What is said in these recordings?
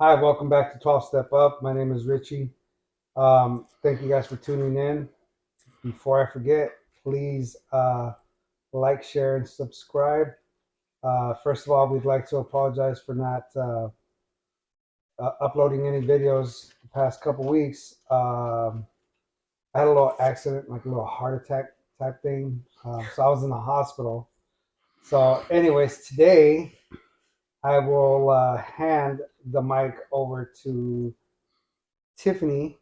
Hi, welcome back to 12 Step Up. My name is Richie. Thank you guys for tuning in. Before I forget, please like, share, and subscribe. First of all, we'd like to apologize for not uploading any videos the past couple weeks. I had a little accident, like a little heart attack type thing. So I was in the hospital. So, anyways, today I will hand the mic over to Tiffany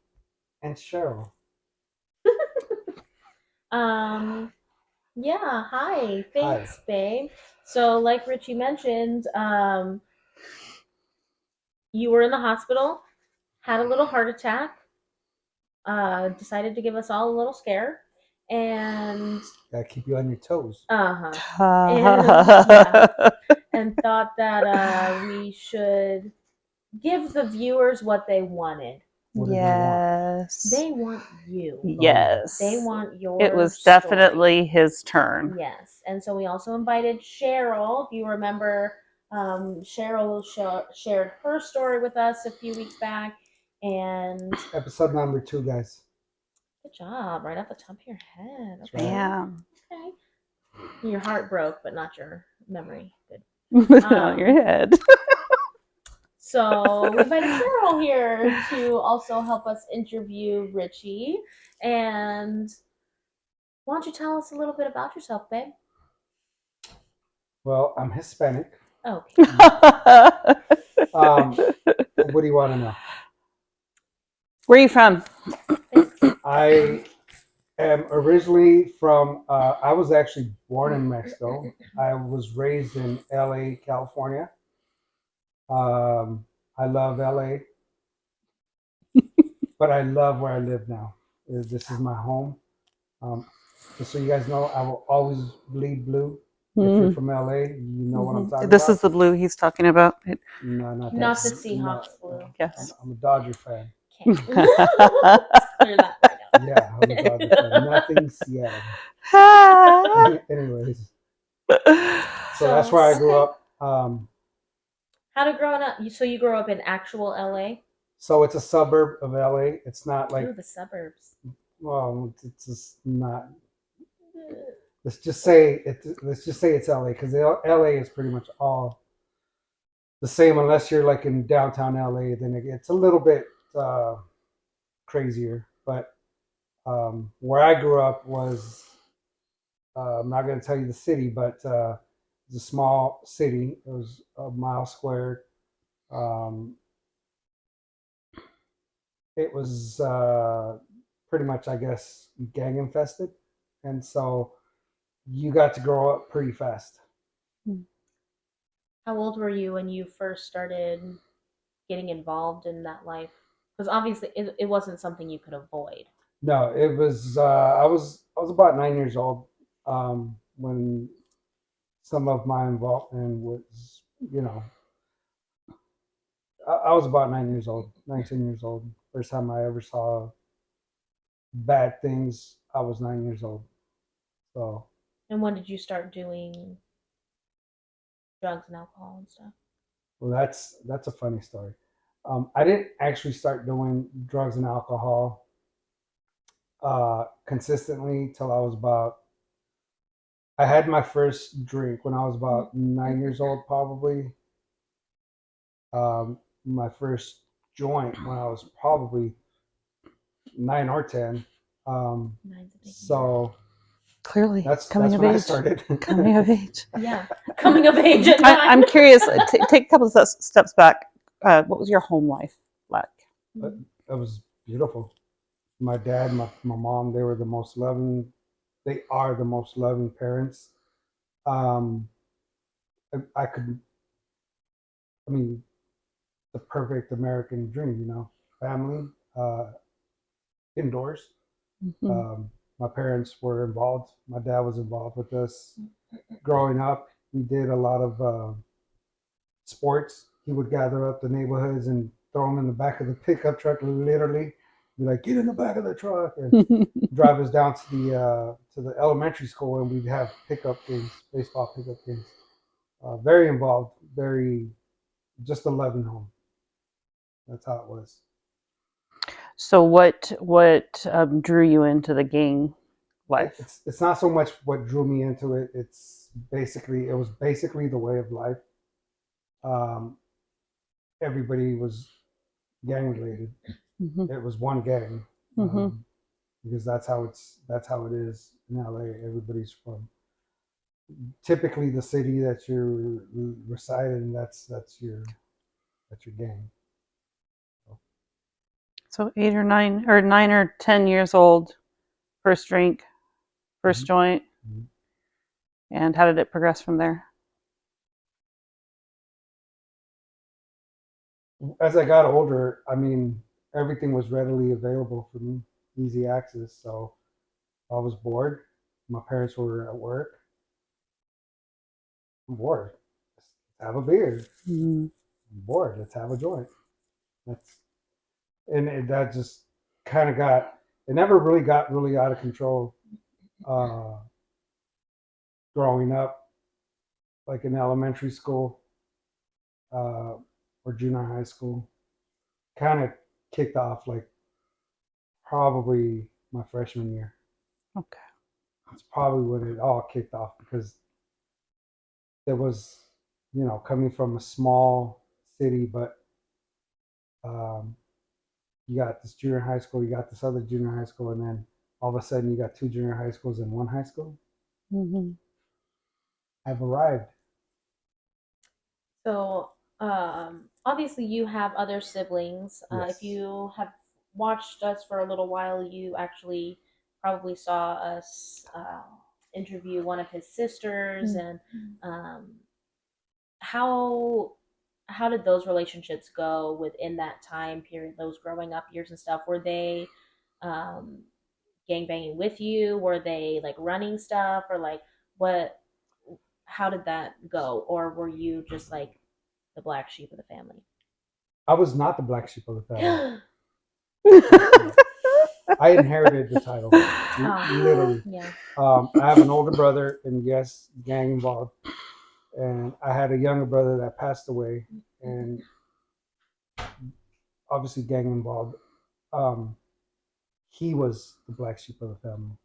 and Cheryl. Um, yeah, hi. Hi. Thanks, babe. So, like Richie mentioned, you were in the hospital, had a little heart attack, decided to give us all a little scare, and Gotta keep you on your toes. uh-huh. And yeah, and thought that we should give the viewers what they wanted. What did you want? Yes. They want you. Oh, They Yes. want It your was story. definitely his turn. Yes, and so we also invited Cheryl. If you remember, Cheryl shared her story with us a few weeks back, and episode number 2, guys. good job, right off the top of your head. That's right. Okay, Bam. okay. Your heart broke, but not your memory. Good. On your Um, head. so we invited Cheryl here to also help us interview Richie. And why don't you tell us a little bit about yourself, babe? Well, I'm Hispanic. Okay. Um, what do you want to know? Where are you from? Thanks. I am originally from, I was actually born in Mexico. I was raised in LA, California. I love LA, but I love where I live now. This is my home. Um, just so you guys know, I will always bleed blue. If you're Mm. from LA, you know what I'm talking This is about. the blue he's talking about. No, not that Not the blue. Yes. No, Seahawks blue. no. I'm, Yes. I'm a Dodger fan. Okay. Let's clear that right Yeah, I'm a Dodger fan. Nothing Seattle. Anyways, so that's So, where I grew okay. up. How did growing up? So you grew up in actual LA? So it's a suburb of LA. It's not Ooh, like, the suburbs. well, it's just not. Let's just say it. Let's just say it's LA because LA is pretty much all the same unless you're like in downtown LA. Then it gets a little bit uh, crazier. But where I grew up was I'm not going to tell you the city, but it's a small city. It was a mile squared. Um, it was pretty much, I guess, gang infested, and so you got to grow up pretty fast. How old were you when you first started getting involved in that life? Because obviously it wasn't something you could avoid. No, it was. I was about 9 years old when some of my involvement was, you know, I was about 9 years old, 19 years old. First time I ever saw bad things, I was 9 years old. So, And when did you start doing drugs and alcohol and stuff? well, that's a funny story. I didn't actually start doing drugs and alcohol consistently till I was about. I had my first drink when I was about 9 years old, probably. My first joint when I was probably 9 or 10. Nine's a big year. So Clearly, that's coming of when I age. started. Coming of age. Yeah, coming of age at 9. I'm curious. Take a couple of steps back. What was your home life like? But it was beautiful. My dad, my mom, they were the most loving. They are the most loving parents. Um, I could, I mean, the perfect American dream, family, uh, indoors. Mm-hmm. My parents were involved. My dad was involved with us growing up. We did a lot of sports. He would gather up the neighborhoods and throw them in the back of the pickup truck, literally. Be like, get in the back of the truck and drive us down to the elementary school, and we'd have pickup games, baseball pickup games. Very involved, very just a loving home. That's how it was. So what drew you into the gang life? It's not so much what drew me into it. It was basically the way of life. Um, everybody was gang related. Mm-hmm. It was one gang, Mm-hmm. because that's how it is in LA. Everybody's from typically the city that you reside in. That's your gang. So 8 or 9 or 10 years old, first drink, first Mhm. joint, Mhm. and how did it progress from there? As I got older, I mean, everything was readily available for me, easy access. So I was bored. My parents were at work. I'm bored. Let's have a beer. Mm-hmm. I'm bored. Let's have a joint. That's that just kind of got. It never really got really out of control. Uh, growing up, like in elementary school, uh, or junior high school, kind of kicked off like probably my freshman year. Okay. That's probably when it all kicked off because there was, coming from a small city, but um, you got this junior high school, you got this other junior high school, and then all of a sudden you got two junior high schools and one high school. Mm-hmm. I've arrived. So, obviously, you have other siblings. If Yes. you have watched us for a little while, you actually probably saw us interview one of his sisters. And um, how how did those relationships go within that time period? Those growing up years and stuff. Were they um, gang banging with you? Were they like running stuff, or like what? How did that go? Or were you just like the black sheep of the family? I was not the black sheep of the family. I inherited the title, literally. Yeah. I have an older brother, and yes, gang involved. And I had a younger brother that passed away, and obviously gang involved. Um, he was the black sheep of the family.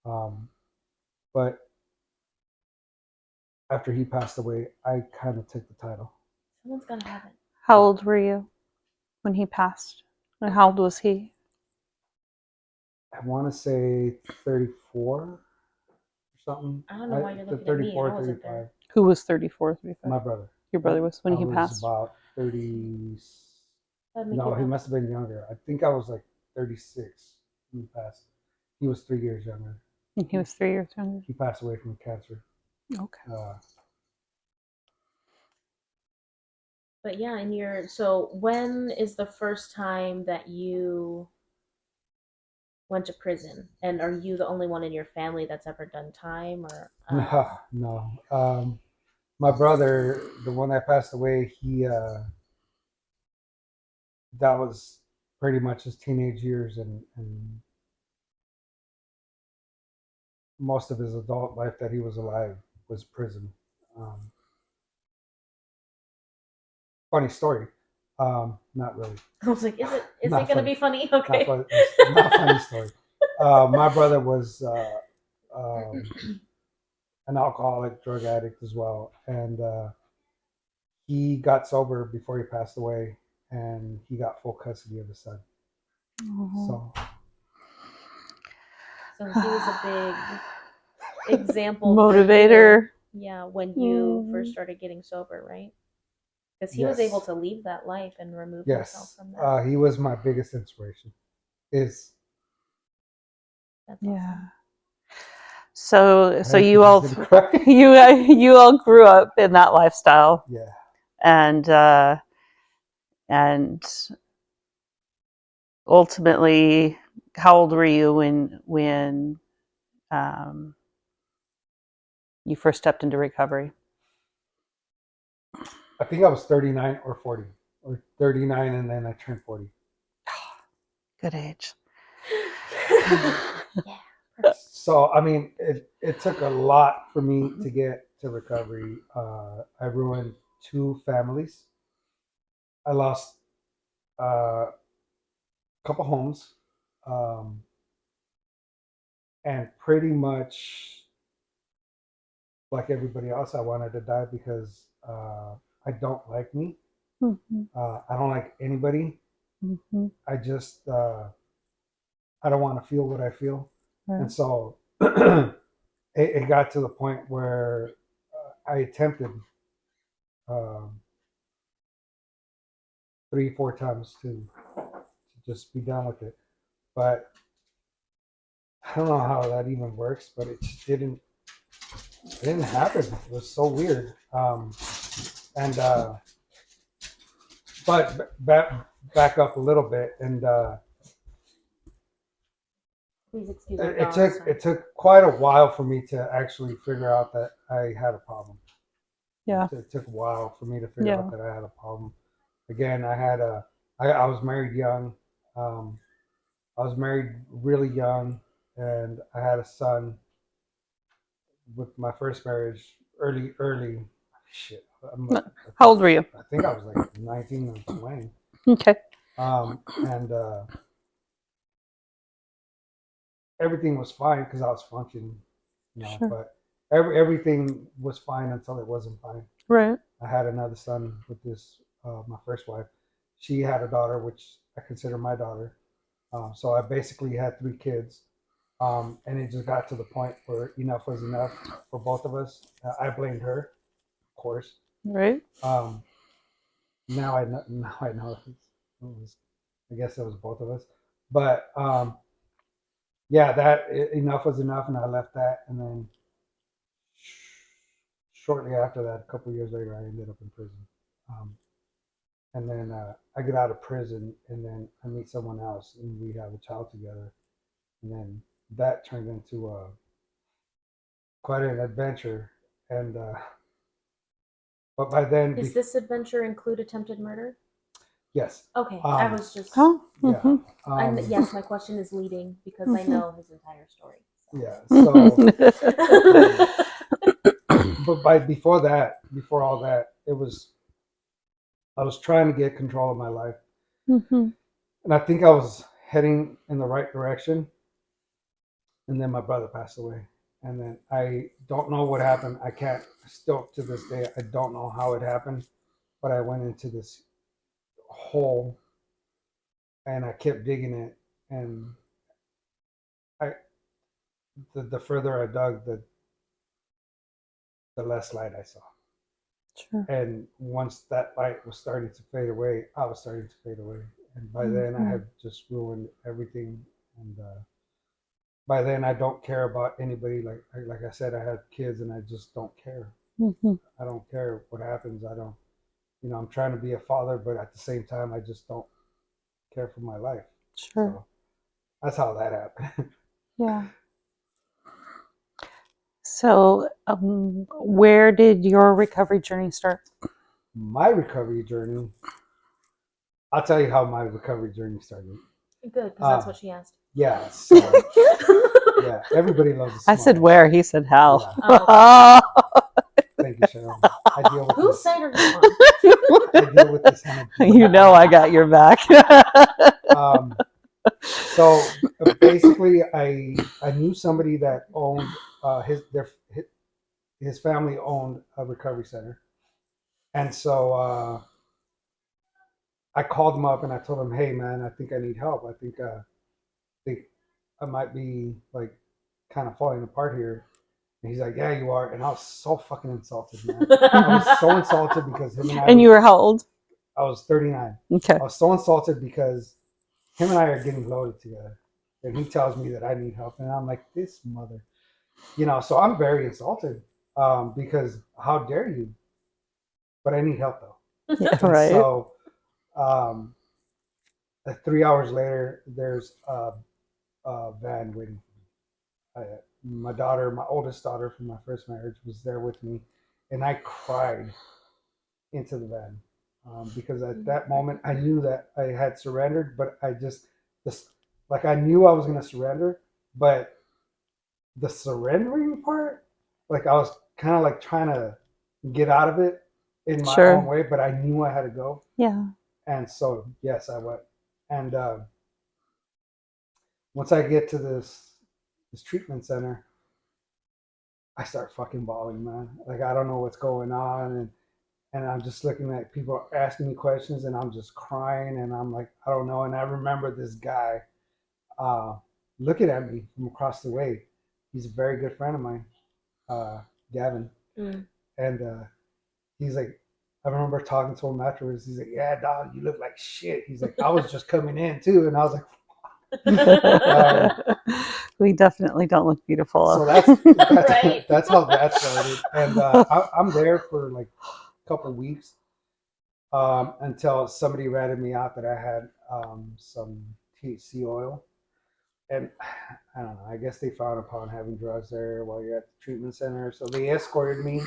Um, but after he passed away, I kind of took the title. Someone's gonna have it. How old were you when he passed? And how old was he? I want to say 34 or something. I don't know why you're The looking at me. I 34, wasn't 35. there. Who was 34, 35? My brother. Your brother was when I he was passed? about 30. That'd make No, you he about- must have been younger. I think I was like 36 when he passed. He was 3 years younger. He was 3 years younger. He passed away from cancer. Okay. But yeah, and you're so when is the first time that you went to prison? And are you the only one in your family that's ever done time or No, no. My brother, the one that passed away, that was pretty much his teenage years, and most of his adult life that he was alive was prison. Um, funny story. Not really. I was like, is Not it gonna funny. be funny? Not Okay. funny. Not funny story. My brother was an alcoholic, drug addict as well, and he got sober before he passed away, and he got full custody of his son. So So he was a big example for Motivator. you. Yeah, when you first started getting sober, right? Because he was yes, able to leave that life and remove himself yes, from that. he was my biggest inspiration. Is That's Yeah. awesome. So I you think all he's gonna cry. you all grew up in that lifestyle, Yeah, and ultimately, how old were you when um, you first stepped into recovery? I think I was 39 or 40, or 39, and then I turned 40. Good age. Yeah. So I mean, it took a lot for me to get to recovery. I ruined two families. I lost a couple homes, um, and pretty much like everybody else, I wanted to die because I don't like me. Mhm. I don't like anybody. Mhm. I just I don't want to feel what I feel, and Right. so it got to the point where I attempted um, 3, 4 times to just be done with it, but I don't know how that even works. But it just didn't happen. It was so weird. And but back up a little bit, and Please excuse our it, it dogs. took it took quite a while for me to actually figure out that I had a problem. Yeah. It took a while for me to figure Yeah. out that I had a problem. Again, I was married young. Um, I was married really young, and I had a son with my first marriage. Early, shit. How old were you? I think I was like 19 or 20. Okay. And everything was fine because I was functioning, Sure. but everything was fine until it wasn't fine. Right. I had another son with this, my first wife. She had a daughter, which I consider my daughter. So I basically had 3 kids. And it just got to the point where enough was enough for both of us. I blamed her, of course. Right. Um, now I know I guess it was both of us. But yeah, enough was enough, and I left that. And then shortly after that, a couple of years later, I ended up in prison. Um, and then I get out of prison, and then I meet someone else, and we have a child together. And then that turned into quite an adventure. And but by then, Does this adventure include attempted murder? yes, Okay, I was just. Oh. yeah, Mhm. And yes, my question is leading because I know his entire story. yeah. So, Mhm. but before all that, I was trying to get control of my life, Mhm. and I think I was heading in the right direction. And then my brother passed away, and then I don't know what happened. I can't still to this day. I don't know how it happened, but I went into this hole, and I kept digging it, and I the further I dug, the less light I saw. Sure. And once that light was starting to fade away, I was starting to fade away. And by then, I Mhm. had just ruined everything. And by then, I don't care about anybody. Like I said, I had kids, and I just don't care. Mhm. I don't care what happens. I don't. I'm trying to be a father, but at the same time, I just don't care for my life. Sure. So that's how that happened. Yeah. So, where did your recovery journey start? My recovery journey. I'll tell you how my recovery journey started. Good, because that's what she asked. Yeah. So yeah, everybody loves a I smart said ass. where. He said how. Yeah. Oh, Thank you, Cheryl. I deal with whose this. side are you on? I deal with this on a You know I got your back. So basically, I knew somebody that owned his family owned a recovery center, and so I called him up and I told him, "Hey, man, I think I need help. I think I might be like kind of falling apart here." And he's like, "Yeah, you are." And I was so fucking insulted, man. I was so insulted because him and I. And you were how old? I was 39. Okay. I was so insulted because him and I are getting loaded together. And he tells me that I need help. And I'm like, this mother. So I'm very insulted because how dare you? But I need help though. Yeah, And right. so 3 hours later, there's a van waiting for me. My daughter, my oldest daughter from my first marriage, was there with me. And I cried into the van because at that moment I knew that I had surrendered, but this, like I knew I was going to surrender, but the surrendering part, like I was kind of like trying to get out of it in my own Sure. way, but I knew I had to go. Yeah. And so, yes, I went. And once I get to this treatment center, I start fucking bawling, man. Like I don't know what's going on, and I'm just looking at people asking me questions, and I'm just crying, and I'm like, I don't know. And I remember this guy uh, looking at me from across the way. He's a very good friend of mine, uh, Gavin, Mm. and he's like, I remember talking to him afterwards. He's like, "Yeah, dog, you look like shit." He's like, "I was just coming in too," and I was like, We definitely don't look beautiful. so Right. that's how that started. And I'm there for like a couple weeks until somebody ratted me out that I had some THC oil, and I don't know. I guess they frown upon having drugs there while you're at the treatment center, so they escorted me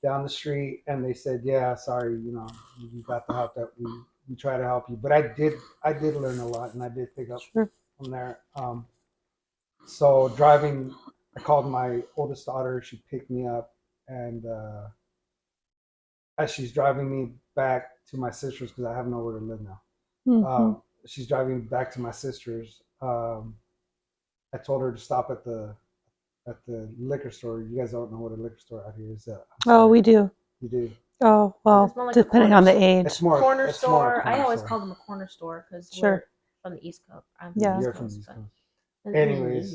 down the street, and they said, "Yeah, sorry, you got the help that we try to help you." But I did learn a lot, and I did pick up Sure. from there. So driving, I called my oldest daughter. She picked me up, and as she's driving me back to my sister's, because I have nowhere to live now. Mhm. She's driving back to my sister's. I told her to stop at the liquor store. You guys don't know what a liquor store out here is. Oh, we do. You do. Oh, well, It's more like a depending corner on the store. age. It's more Corner it's more a store. corner I always store. call them a corner store because Sure. we're from the East Coast. I'm Yeah. You're from the East but- Coast. Anyways,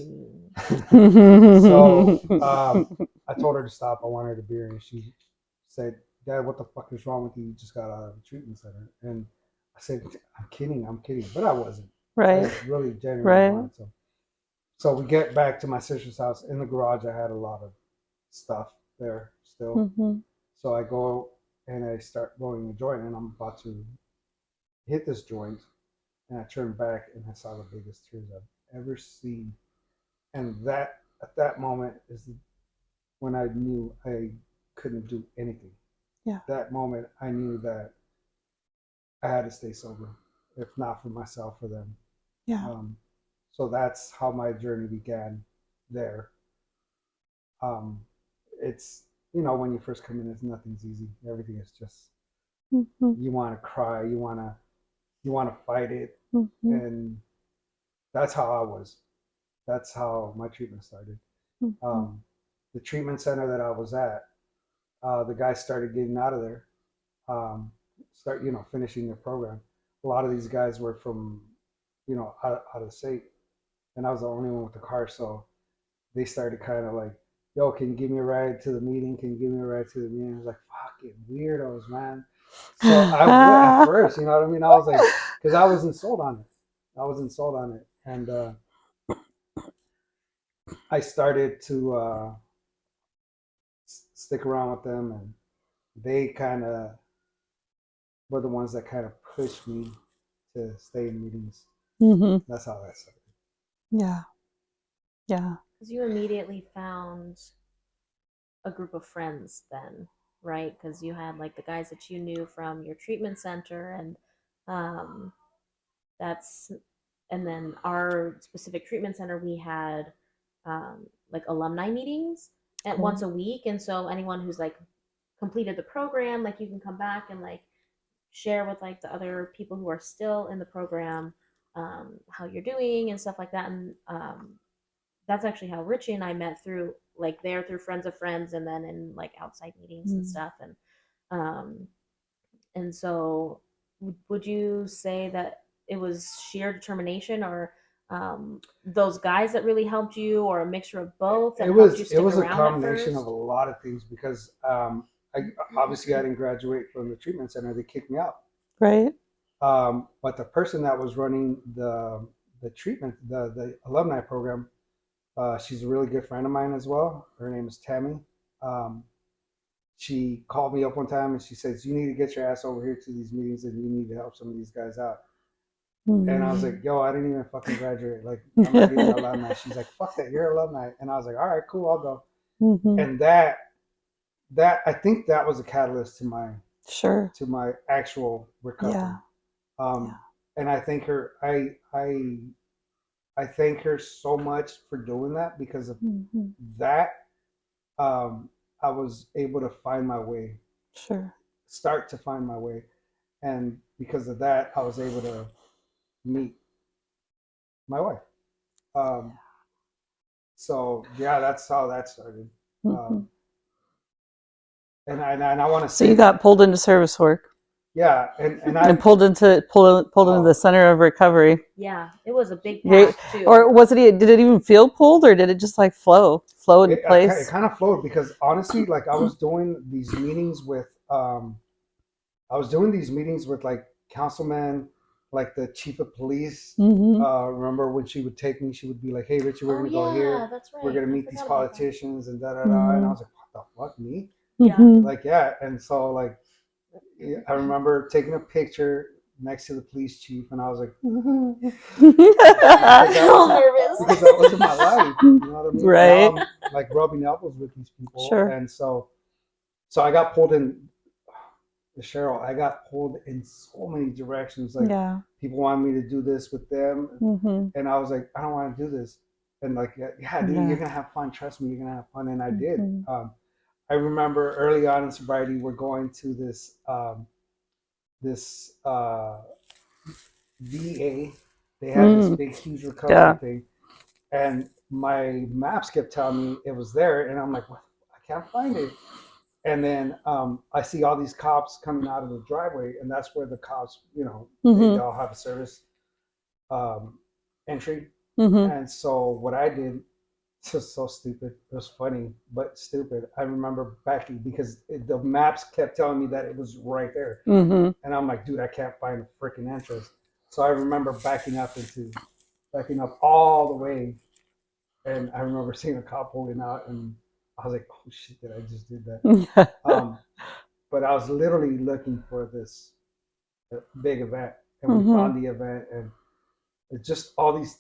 so I told her to stop. I wanted a beer, and she said, "Dad, what the fuck is wrong with you? You just got out of the treatment center." And I said, I'm kidding," but I wasn't. I right. really genuinely Right. wanted to. So we get back to my sister's house. In the garage, I had a lot of stuff there still. Mhm. So I go and I start rolling a joint, and I'm about to hit this joint, and I turn back, and I saw the biggest tears I've ever seen. And that at that moment is when I knew I couldn't do anything. Yeah. That moment, I knew that I had to stay sober, if not for myself, for them. Yeah. So that's how my journey began there. Um, it's when you first come in, nothing's easy. Everything is just Mhm. you want to cry, you want to fight it, Mhm. and that's how I was. That's how my treatment started. Mhm. The treatment center that I was at, the guys started getting out of there, start finishing their program. A lot of these guys were from out of the state, and I was the only one with the car, so they started kind of like, "Yo, can you give me a ride to the meeting? Can you give me a ride to the meeting?" I was like, "Fucking weirdos, man." So I went at first, you know what I mean? I was like, because I wasn't sold on it. I wasn't sold on it, and I started to stick around with them, and they kind of were the ones that kind of pushed me to stay in meetings. Mhm. That's how that started. Yeah. Yeah. Because you immediately found a group of friends then, right? Because you had like the guys that you knew from your treatment center, and um, that's and then our specific treatment center, we had like alumni meetings at Cool. once a week, and so anyone who's like completed the program, like you can come back and like share with like the other people who are still in the program how you're doing and stuff like that. And that's actually how Richie and I met through like there through friends of friends, and then in like outside meetings and stuff. Um, and so, would you say that it was sheer determination, or those guys that really helped you, or a mixture of both that It helped you was stick a around at combination first? of a lot of things because I didn't graduate from the treatment center. They kicked me out. Right. But the person that was running the treatment, the alumni program, she's a really good friend of mine as well. Her name is Tammy. Um, she called me up one time and she says, "You need to get your ass over here to these meetings and you need to help some of these guys out." And I was like, "Yo, I didn't even fucking graduate. Like, I'm not even alumni." She's like, "Fuck that, you're alumni." And I was like, "All right, cool, I'll go." Mhm. And that I think that was a catalyst Sure. to my actual recovery. Yeah. And I thank her. I thank her so much for doing that because of Mhm. that. I was able to find my way, Sure. start to find my way, and because of that, I was able to meet my wife. Um, so yeah, that's how that started. Um, and I want to So say you got pulled into service work yeah, and and pulled into the center of recovery. Yeah, it was a big Yeah. pack too. Or was it? Did it even feel pulled, or did it just like flow into it place? kind of flowed because honestly, like I was doing these meetings with like councilmen, like the chief of police. Mm-hmm. Remember when she would take me, she would be like, "Hey, Richie, we're Oh gonna go yeah, here. that's right. We're gonna I meet these forgot about that. politicians and da da da." And I Mm-hmm. was like, "What the fuck, me?" Yeah. Mm-hmm. Like, yeah. And so like, I remember taking a picture next to the police chief, and I was like, because that So wasn't nervous. because that wasn't my life. You know what I mean? Right. Now I'm like rubbing elbows with these people, Sure. and so I got pulled in. Cheryl, I got pulled in so many directions. Like Yeah. people wanted me to do this with them, Mm-hmm. and I was like, I don't want to do this. And like, yeah, dude, Yeah. you're gonna have fun. Trust me, you're gonna have fun. And I did. Mm-hmm. I remember early on in sobriety, we're going to this VA. They had this big, huge recovery Yeah. thing, and my maps kept telling me it was there, and I'm like, what? I can't find it. And then I see all these cops coming out of the driveway, and that's where the cops, Mm-hmm. they all have a service entry. Mm-hmm. And so what I did, it's just so stupid. It was funny, but stupid. I remember backing because the maps kept telling me that it was right there, Mm-hmm. and I'm like, dude, I can't find a freaking entrance. So I remember backing up all the way, and I remember seeing a cop pulling out, and I was like, oh shit, did I just did that? But I was literally looking for this big event, and we Mm-hmm. found the event, and it's just all these.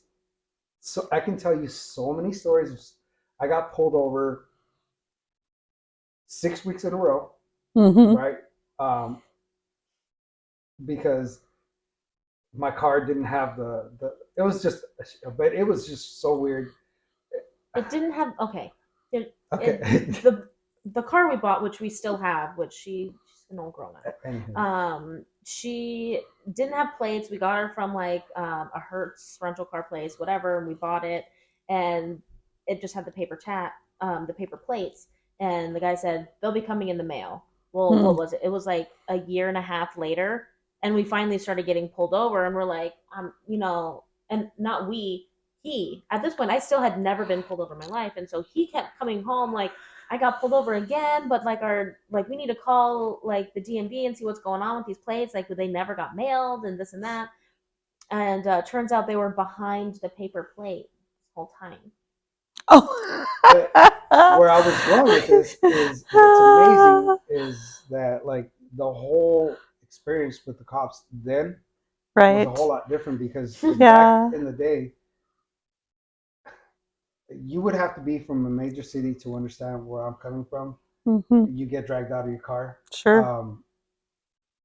So I can tell you so many stories. I got pulled over 6 weeks in a row, Mm-hmm. right? Um, because my car didn't have the. It was just, but it was just so weird. It didn't have okay. Okay. The car we bought, which we still have, which she's an old girl Anywho. now. She didn't have plates. We got her from like a Hertz rental car place, whatever, and we bought it, and it just had the the paper plates. And the guy said they'll be coming in the mail. Well, what was it? It was like a year and a half later, and we finally started getting pulled over, and we're like, and not we, he. At this point, I still had never been pulled over in my life, and so he kept coming home like, I got pulled over again, but we need to call like the DMV and see what's going on with these plates. Like, they never got mailed and this and that. And turns out they were behind the paper plate this whole time. Oh. But where I was going with this is what's amazing is that like the whole experience with the cops then was a whole lot different because back in the day, you would have to be from a major city to understand where I'm coming from. Mm-hmm. You get dragged out of your car. Sure.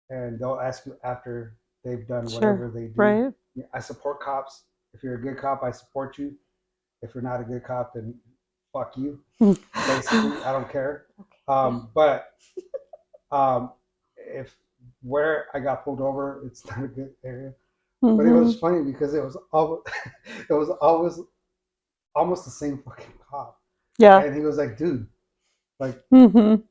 And they'll ask you after they've done Sure. whatever they do. Right. I support cops. If you're a good cop, I support you. If you're not a good cop, then fuck you. Basically, I don't care. But if where I got pulled over, it's not a good area. Mm-hmm. But it was funny because it was always almost the same fucking cop. Yeah. And he was like, dude, like, Mm-hmm.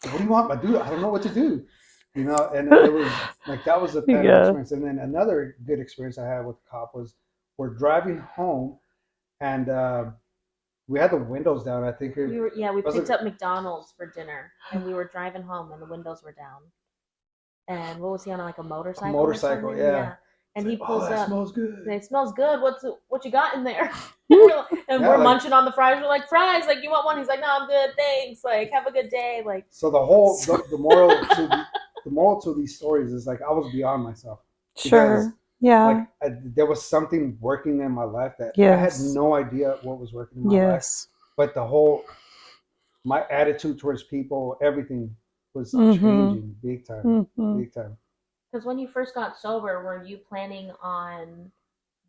what do you want, my dude? I don't know what to do. And it was like that was a kind of experience. And then another good experience I had with the cop was we're driving home, and we had the windows down. I think we picked up McDonald's for dinner, and we were driving home, and the windows were down. And what was he on, like a motorcycle? A motorcycle, yeah. And he pulls up. Smells good. It smells good. What you got in there? We're munching on the fries. We're like, fries, like, you want one? He's like, no, I'm good, thanks. Like, have a good day. Like, so the moral to these stories is like I was beyond myself. Sure. Yeah. Like there was something working in my life that I had no idea what was working in my life. But my attitude towards people, everything was changing big time. Big time. Because when you first got sober, were you planning on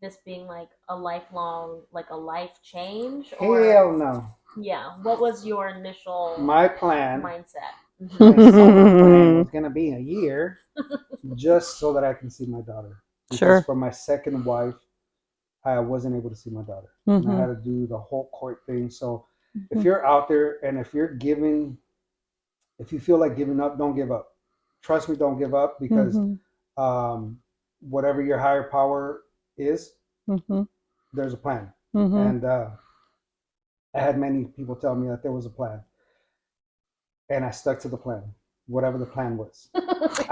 this being like a lifelong, like a life change? Hell no. Yeah. What was your initial my plan mindset? Mhm. My summer plan was gonna be a year just so that I can see my daughter. Because Sure. from my second wife, I wasn't able to see my daughter, and I had to do the whole court thing. So if you're out there and if you feel like giving up, don't give up. Trust me, don't give up because um, whatever your higher power is, there's a plan. And I had many people tell me that there was a plan, and I stuck to the plan, whatever the plan was.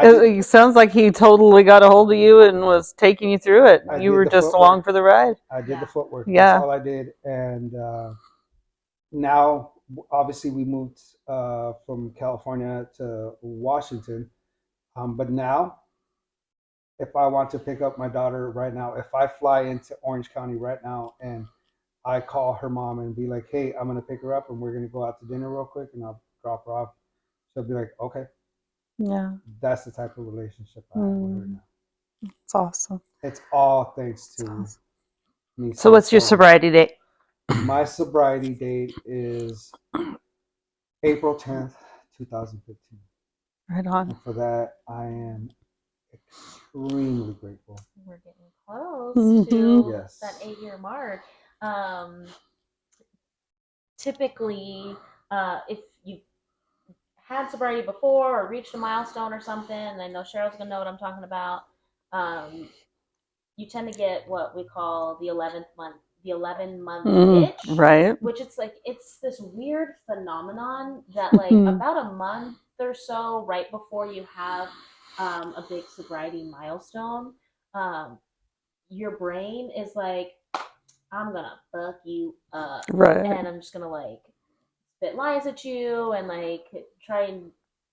It sounds like he totally got a hold of you and was taking you through it. I You did were the just along footwork. for the ride. I did the footwork. That's Yeah. all I did. And now, obviously, we moved from California to Washington. But now, if I want to pick up my daughter right now, if I fly into Orange County right now and I call her mom and be like, "Hey, I'm gonna pick her up and we're gonna go out to dinner real quick and I'll drop her off," she'll be like, "Okay." Yeah. That's the type of relationship I have with her now. It's awesome. It's all thanks to awesome. me. So what's your sobriety date? My sobriety date is April 10th, 2015. Right on. And for that, I am extremely grateful. We're getting close to Yes. that 8-year mark. Typically, if you had sobriety before or reached a milestone or something, and I know Cheryl's gonna know what I'm talking about. You tend to get what we call the 11-month itch, Right. which it's this weird phenomenon that like about a month or so right before you have a big sobriety milestone, your brain is like, I'm gonna fuck you up, Right. and I'm just gonna like spit lies at you and like try and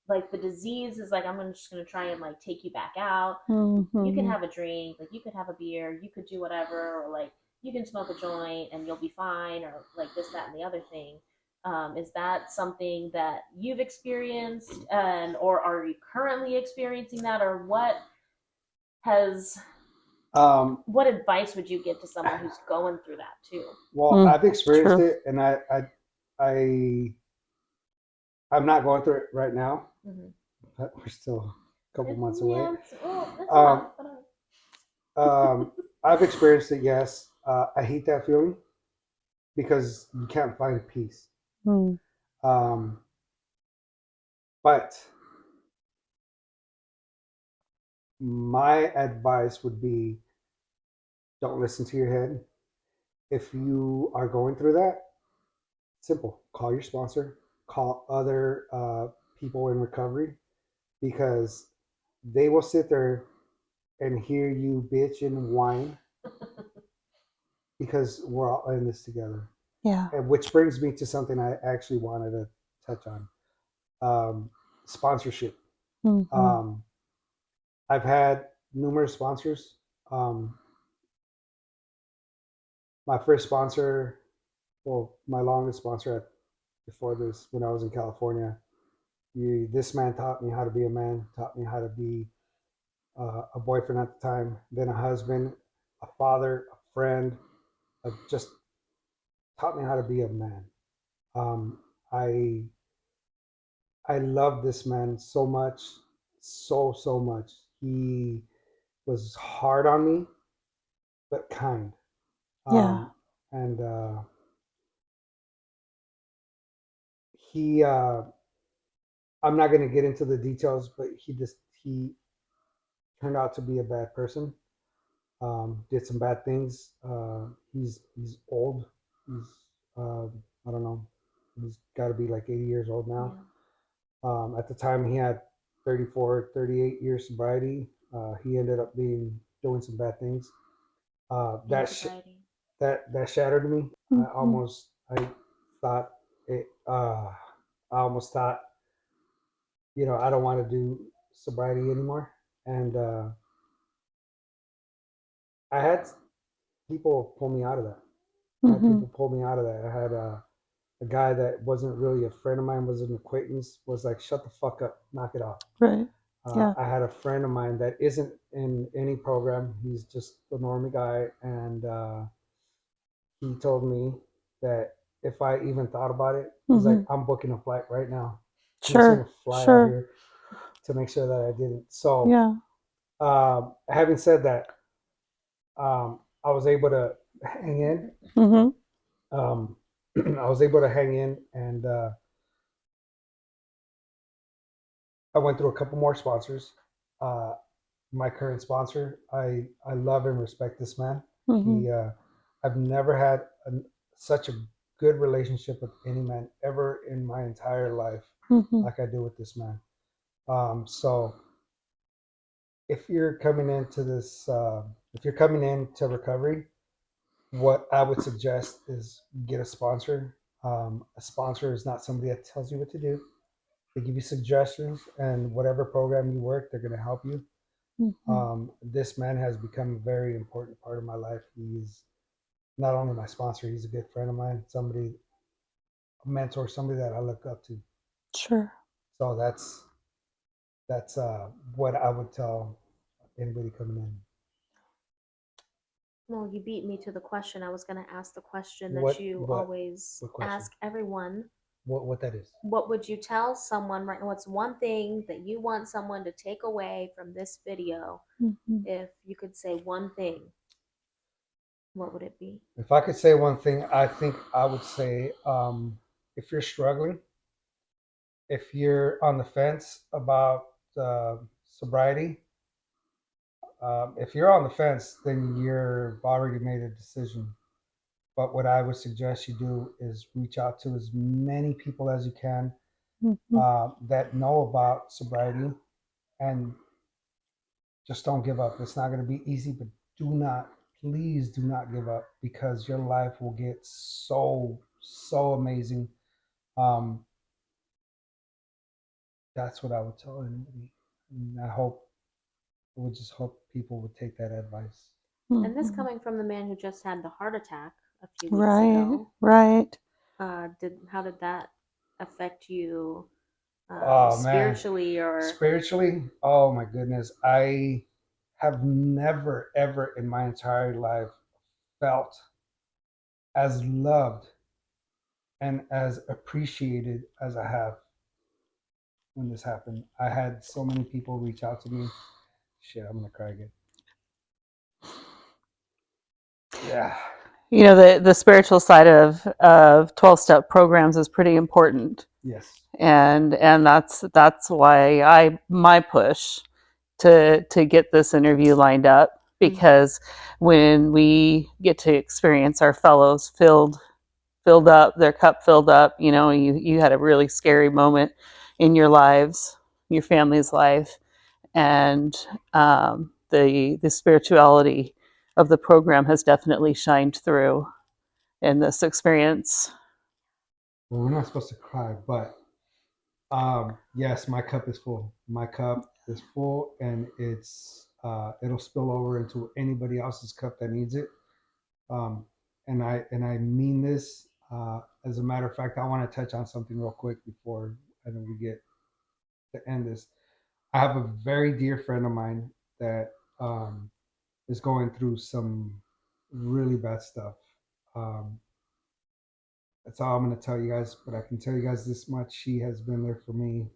like the disease is like just gonna try and like take you back out. You can have a drink, like you could have a beer, you could do whatever, or like you can smoke a joint and you'll be fine, or like this, that, and the other thing. Is that something that you've experienced, and or are you currently experiencing that, or has what advice would you give to someone who's going through that too? Well, I've experienced True. it, and I'm not going through it right now. Mm-hmm. But we're still a couple months away. Yeah, that's enough. I've experienced it. Yes, I hate that feeling because you can't find peace. Um, but my advice would be, don't listen to your head. If you are going through that, simple. Call your sponsor. Call other people in recovery because they will sit there and hear you bitch and whine because we're all in this together. Yeah. And which brings me to something I actually wanted to touch on, sponsorship. Um, I've had numerous sponsors. Um, my first sponsor, well, my longest sponsor before this, when I was in California, this man taught me how to be a man, taught me how to be a boyfriend at the time, then a husband, a father, a friend, just taught me how to be a man. Um, I I love this man so much, so much. He was hard on me, but kind. Yeah. And he, I'm not going to get into the details, but he turned out to be a bad person. Did some bad things. He's old. He's I don't know. He's got to be like 80 years old now. At the time, he had 34, 38 years sobriety. He ended up doing some bad things. That shattered me. I thought it. I almost thought, I don't want to do sobriety anymore. And I had people pull me out of that. I had people pull me out of that. I had a guy that wasn't really a friend of mine, was an acquaintance, was like, "Shut the fuck up, knock it off." Right. Yeah. I had a friend of mine that isn't in any program. He's just a normie guy, and he told me that if I even thought about it, he's like, "I'm booking a flight right now. I'm just gonna Sure. fly out Sure. here to make sure that I didn't. So, Yeah. having said that, I was able to hang in. Mm-hmm. Um, I was able to hang in, and I went through a couple more sponsors. Uh, my current sponsor, I love and respect this man. Mm-hmm. I've never had such a good relationship with any man ever in my entire life Mm-hmm. like I do with this man. So if you're coming into this, if you're coming into recovery, what I would suggest is get a sponsor. A sponsor is not somebody that tells you what to do. They give you suggestions, and whatever program you work, they're going to help you. Mm-hmm. This man has become a very important part of my life. He's not only my sponsor, he's a good friend of mine, somebody, a mentor, somebody that I look up to. Sure. So that's what I would tell anybody coming in. Well, you beat me to the question. I was going to ask the question that What you what always what question? ask everyone. What that is? What would you tell someone right now? What's one thing that you want someone to take away from this video? Mm-hmm. If you could say one thing, what would it be? If I could say one thing, I think I would say, if you're struggling, if you're on the fence about sobriety, if you're on the fence, then you've already made a decision. But what I would suggest you do is reach out to as many people as you can Mm-hmm. that know about sobriety, and just don't give up. It's not going to be easy, but do not, please do not give up, because your life will get so amazing. Um, that's what I would tell anybody. And I would just hope people would take that advice. And this Mm-hmm. coming from the man who just had the heart attack a few weeks Right. ago, Right. did how did that affect you Oh man, spiritually or? spiritually, oh my goodness, I have never ever in my entire life felt as loved and as appreciated as I have when this happened. I had so many people reach out to me. Shit, I'm gonna cry again. Yeah. You know, the spiritual side of 12-step programs is pretty important. Yes. And that's why I my push to get this interview lined up, because when we get to experience our fellows filled up, their cup filled up, you know, you had a really scary moment in your lives, your family's life, and the spirituality of the program has definitely shined through in this experience. Well, we're not supposed to cry, but yes, my cup is full. My cup is full, and it'll spill over into anybody else's cup that needs it. Um, and I mean this. As a matter of fact, I want to touch on something real quick before I know we get to end this. I have a very dear friend of mine that is going through some really bad stuff. Um, that's all I'm going to tell you guys, but I can tell you guys this much: she has been there for me.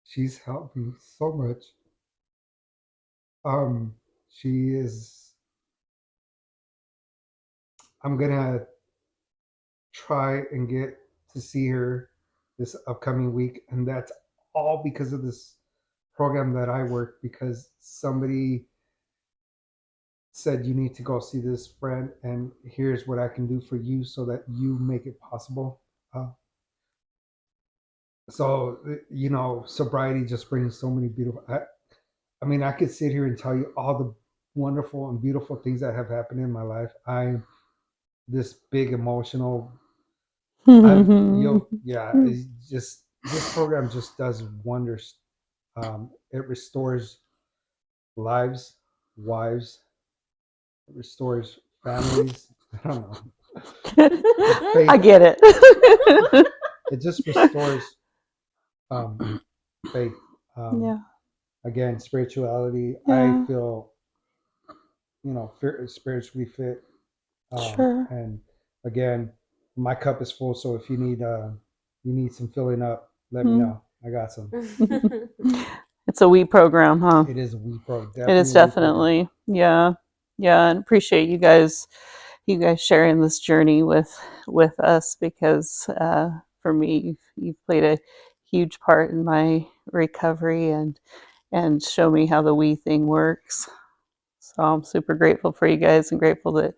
She's helped me so much. She is. I'm gonna try and get to see her this upcoming week, and that's all because of this program that I work. Because somebody said you need to go see this friend, and here's what I can do for you so that you make it possible. Uh, so sobriety just brings so many beautiful. I mean, I could sit here and tell you all the wonderful and beautiful things that have happened in my life. I'm this big emotional. Yeah, it's just this program just does wonders. It restores lives, wives, it restores families. I don't know. I Faith. get it. It just restores faith. Um, Yeah. Again, spirituality. I Yeah. feel, spiritually fit. Sure. And again, my cup is full, so if you need some filling up, let me know. I got some. It's a we program, huh? It is a we pro. It is Definitely a we program. definitely, yeah, yeah, and appreciate you guys sharing this journey with us because for me, you've played a huge part in my recovery and show me how the we thing works. So I'm super grateful for you guys and grateful that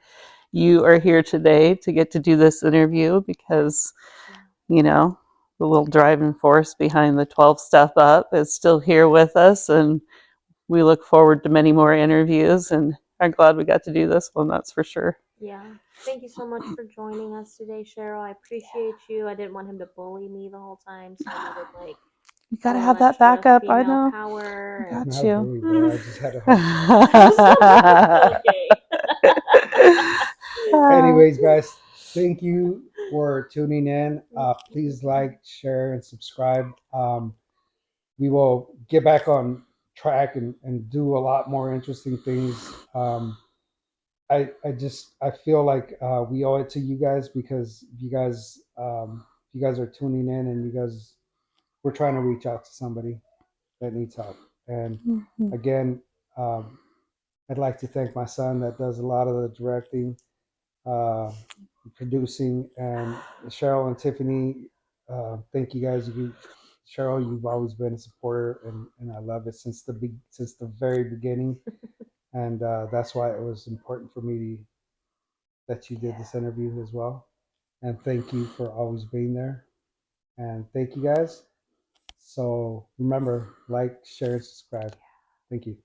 you are here today to get to do this interview because you know the little driving force behind the 12 step up is still here with us and we look forward to many more interviews and are glad we got to do this one, that's for sure. Yeah. Thank you so much for joining us today, Cheryl. I appreciate you. I didn't want him to bully me the whole time, so I needed like You a gotta little have that extra backup, I female know. power. I And got Not you. bully, bro. I just had a hard time. Anyways, guys, thank you for tuning in. Please like, share, and subscribe. We will get back on track and do a lot more interesting things. I feel like we owe it to you guys because you guys are tuning in and you guys we're trying to reach out to somebody that needs help. And Mhm. again, I'd like to thank my son that does a lot of the directing, uh, producing, and Cheryl and Tiffany. Thank you guys. Cheryl, you've always been a supporter, and I love it since the very beginning. And that's why it was important for me that you did this interview as well. And thank you for always being there. And thank you guys. So remember, like, share, and subscribe. Thank you.